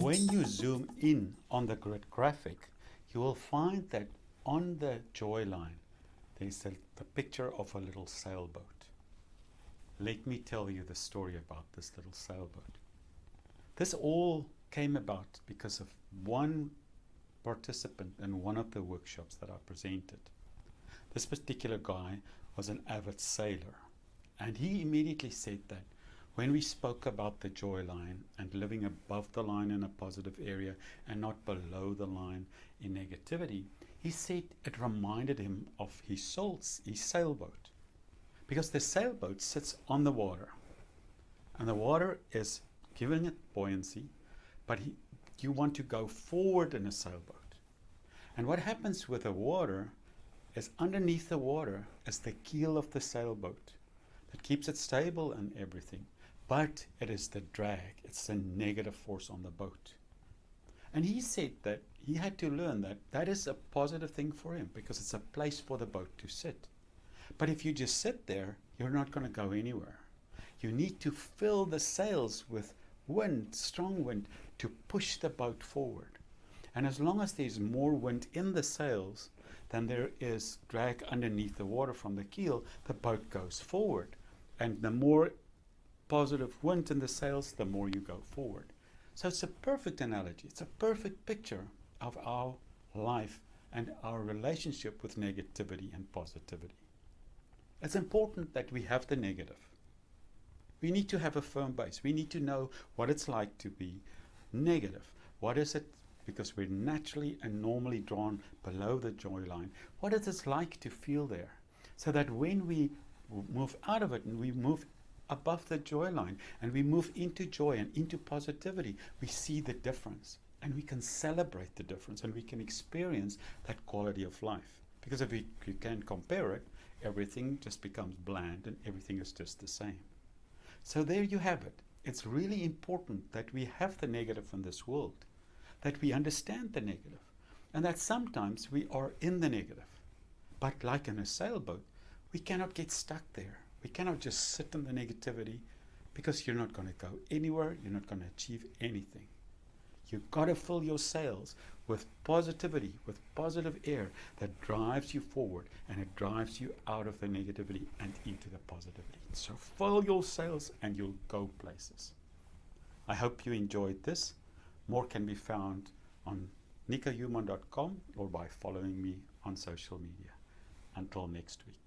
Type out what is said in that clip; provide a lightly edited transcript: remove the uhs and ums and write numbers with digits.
when you zoom in on the grid graphic, you will find that on the joy line, there's the picture of a little sailboat. Let me tell you the story about this little sailboat. This all came about because of one participant in one of the workshops that I presented. This particular guy was an avid sailor, and he immediately said that when we spoke about the joy line and living above the line in a positive area and not below the line in negativity, he said it reminded him of his sailboat, because the sailboat sits on the water and the water is giving it buoyancy, but you want to go forward in a sailboat. And what happens with the water is underneath the water is the keel of the sailboat that keeps it stable and everything. But it is the drag, it's the negative force on the boat. And he said that he had to learn that that is a positive thing for him because it's a place for the boat to sit. But if you just sit there, you're not going to go anywhere. You need to fill the sails with wind, strong wind, to push the boat forward. And as long as there's more wind in the sails than there is drag underneath the water from the keel, the boat goes forward. And the more positive wind in the sails, the more you go forward. So it's a perfect analogy. It's a perfect picture of our life and our relationship with negativity and positivity. It's important that we have the negative. We need to have a firm base. We need to know what it's like to be negative. What is it? Because we're naturally and normally drawn below the joy line. What is it like to feel there? So that when we move out of it and we move above the joy line and we move into joy and into positivity, we see the difference and we can celebrate the difference and we can experience that quality of life. Because if you can't compare it, everything just becomes bland and everything is just the same. So there you have it. It's really important that we have the negative in this world, that we understand the negative, and that sometimes we are in the negative. But like in a sailboat, we cannot get stuck there. We cannot just sit in the negativity because you're not going to go anywhere, you're not going to achieve anything. You've got to fill your sails with positivity, with positive air that drives you forward and it drives you out of the negativity and into the positivity. So fill your sails and you'll go places. I hope you enjoyed this. More can be found on nicohuman.com or by following me on social media. Until next week.